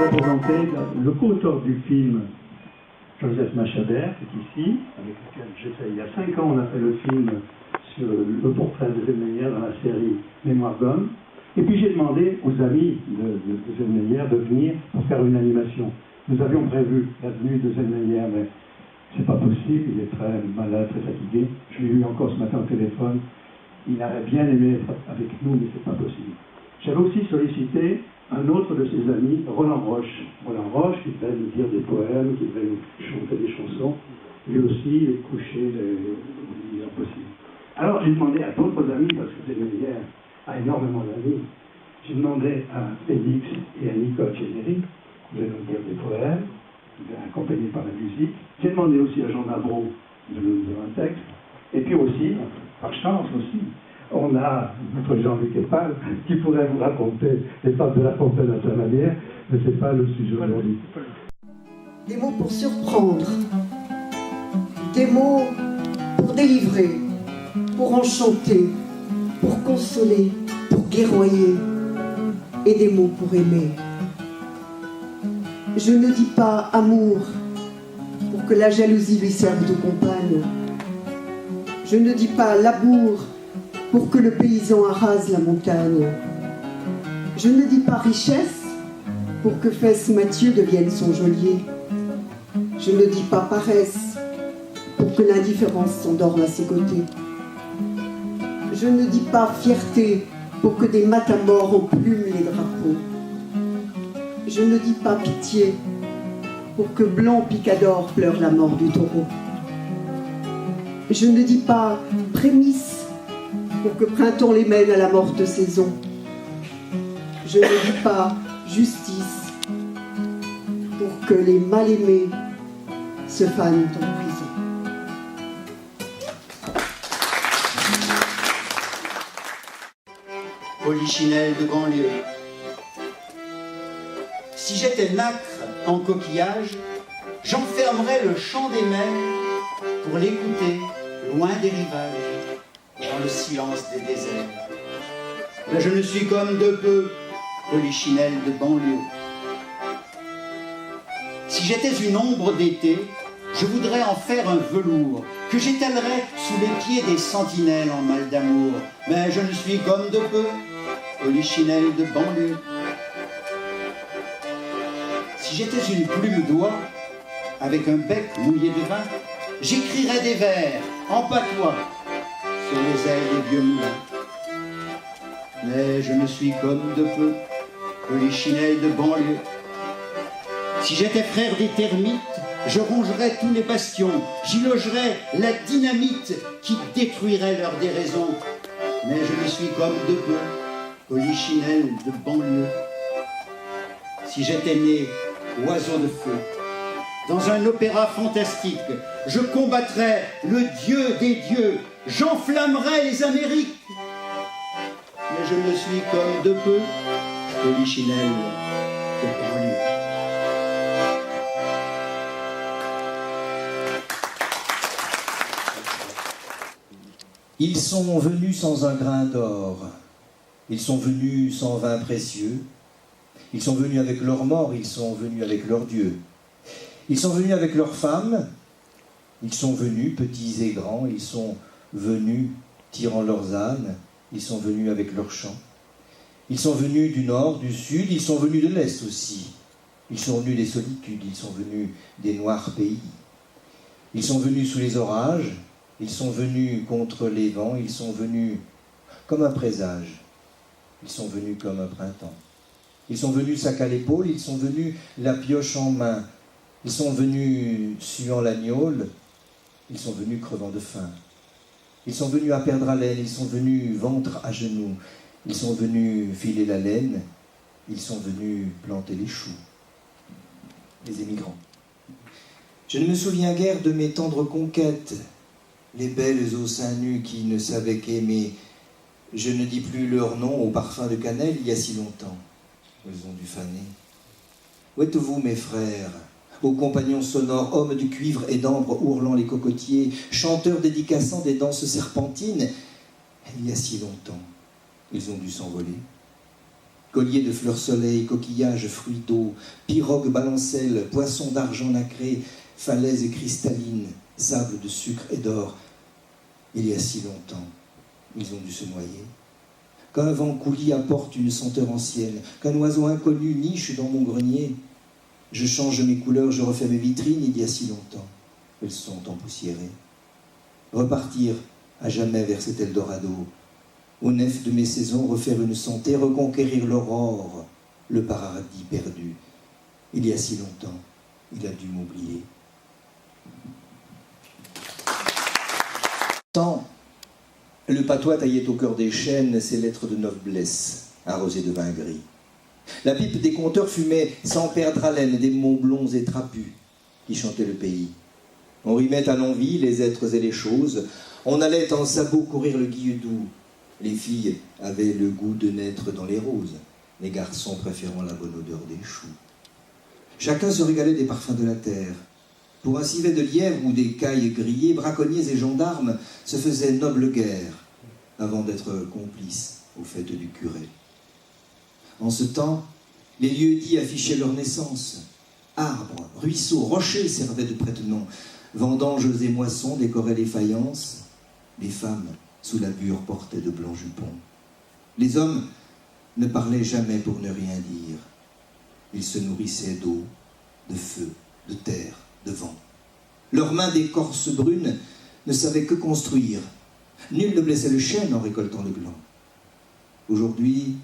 voudrais présenter le co-auteur du film, Joseph Machabert, qui est ici, avec lequel j'ai fait, il y a 5 ans, on a fait le film sur le portrait de Zellmeyer dans la série Mémoire d'homme. Et puis j'ai demandé aux amis de Zellmeyer de venir pour faire une animation. Nous avions prévu la venue de Zellmeyer, mais c'est pas possible, il est très malade, très fatigué. Je l'ai eu encore ce matin au téléphone. Il aurait bien aimé être avec nous, mais c'est pas possible. J'avais aussi sollicité un autre de ses amis, Roland Roche. Roland Roche, qui devait nous dire des poèmes, qui devait nous chanter des chansons. Lui aussi, il est couché les impossible. Alors j'ai demandé à d'autres amis, parce que Zellmeyer a énormément d'amis, j'ai demandé à Félix et à Nicole Chénéry de nous dire des poèmes, accompagnés par la musique. J'ai demandé aussi à Jean Nabro de nous dire un texte. Et puis aussi, par chance aussi, on a notre Jean-Luc Epal qui pourrait vous raconter les fables de La Fontaine à sa manière, mais ce n'est pas le sujet aujourd'hui. Des mots pour surprendre, des mots pour délivrer, pour enchanter, pour consoler, pour guerroyer, et des mots pour aimer. Je ne dis pas amour pour que la jalousie lui serve de compagne. Je ne dis pas labour pour que le paysan arrase la montagne. Je ne dis pas richesse pour que Fesse Mathieu devienne son geôlier. Je ne dis pas paresse pour que l'indifférence s'endorme à ses côtés. Je ne dis pas fierté pour que des matamores emplument les drapeaux. Je ne dis pas pitié pour que Blanc Picador pleure la mort du taureau. Je ne dis pas prémisse pour que Printemps les mène à la morte saison. Je ne dis pas justice pour que les mal-aimés se fanent en prison. Polichinelle de banlieue. Si j'étais nacre en coquillage, j'enfermerais le chant des mers pour l'écouter loin des rivages, dans le silence des déserts. Mais je ne suis comme de peu polichinelle de banlieue. Si j'étais une ombre d'été, je voudrais en faire un velours que j'étalerais sous les pieds des sentinelles en mal d'amour. Mais je ne suis comme de peu polichinelle de banlieue. Si j'étais une plume d'oie, avec un bec mouillé de vin, j'écrirais des vers en patois sur les ailes des vieux moulins. Mais je ne suis comme de peu polichinelle de banlieue. Si j'étais frère des termites, je rongerais tous les bastions, j'y logerais la dynamite qui détruirait leur déraison. Mais je ne suis comme de peu polichinelle de banlieue. Si j'étais né oiseau de feu, dans un opéra fantastique, je combattrais le dieu des dieux, j'enflammerais les Amériques. Mais je ne suis comme de peu polichinelle de banlieue. Ils sont venus sans un grain d'or, ils sont venus sans vin précieux, ils sont venus avec leurs morts, ils sont venus avec leurs dieux. Ils sont venus avec leurs femmes, ils sont venus, petits et grands, ils sont venus tirant leurs ânes, ils sont venus avec leurs chants. Ils sont venus du nord, du sud, ils sont venus de l'est aussi. Ils sont venus des solitudes, ils sont venus des noirs pays. Ils sont venus sous les orages, ils sont venus contre les vents, ils sont venus comme un présage, ils sont venus comme un printemps. Ils sont venus sac à l'épaule, ils sont venus la pioche en main, ils sont venus suant la gnôle, ils sont venus crevant de faim. Ils sont venus à perdre haleine, ils sont venus ventre à genoux, ils sont venus filer la laine, ils sont venus planter les choux. Les émigrants. Je ne me souviens guère de mes tendres conquêtes, les belles aux seins nus qui ne savaient qu'aimer. Je ne dis plus leur nom au parfum de cannelle il y a si longtemps. Elles ont dû faner. Où êtes-vous, mes frères, aux compagnons sonores, hommes du cuivre et d'ambre ourlant les cocotiers, chanteurs dédicaçant des danses serpentines? Il y a si longtemps, ils ont dû s'envoler. Colliers de fleurs soleil, coquillages, fruits d'eau, pirogues balancelles, poissons d'argent nacré, falaises cristallines, sable de sucre et d'or. Il y a si longtemps, ils ont dû se noyer. Qu'un vent coulis apporte une senteur ancienne, qu'un oiseau inconnu niche dans mon grenier. Je change mes couleurs, je refais mes vitrines, il y a si longtemps. Elles sont empoussiérées. Repartir à jamais vers cet Eldorado. Aux nefs de mes saisons, refaire une santé, reconquérir l'aurore, le paradis perdu. Il y a si longtemps, il a dû m'oublier. Tant, le patois taillait au cœur des chênes ses lettres de noblesse, arrosées de vin gris. La pipe des conteurs fumait sans perdre haleine des mots blonds et trapus qui chantaient le pays. On rimait à l'envi les êtres et les choses. On allait en sabots courir le Guilledou. Les filles avaient le goût de naître dans les roses, les garçons préférant la bonne odeur des choux. Chacun se régalait des parfums de la terre. Pour un civet de lièvre ou des cailles grillées, braconniers et gendarmes se faisaient noble guerre avant d'être complices aux fêtes du curé. En ce temps, les lieux-dits affichaient leur naissance. Arbres, ruisseaux, rochers servaient de prête-nom. Vendanges et moissons décoraient les faïences. Les femmes, sous la bure, portaient de blancs jupons. Les hommes ne parlaient jamais pour ne rien dire. Ils se nourrissaient d'eau, de feu, de terre, de vent. Leurs mains d'écorce brune ne savaient que construire. Nul ne blessait le chêne en récoltant le gland. Aujourd'hui,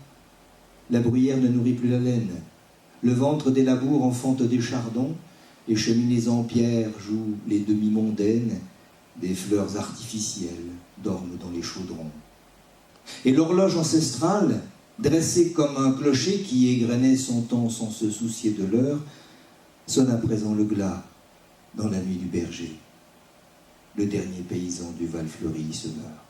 la bruyère ne nourrit plus la laine. Le ventre des labours enfante des chardons. Les cheminées en pierre jouent les demi-mondaines. Des fleurs artificielles dorment dans les chaudrons. Et l'horloge ancestrale, dressée comme un clocher qui égrenait son temps sans se soucier de l'heure, sonne à présent le glas dans la nuit du berger. Le dernier paysan du Val Fleuri se meurt.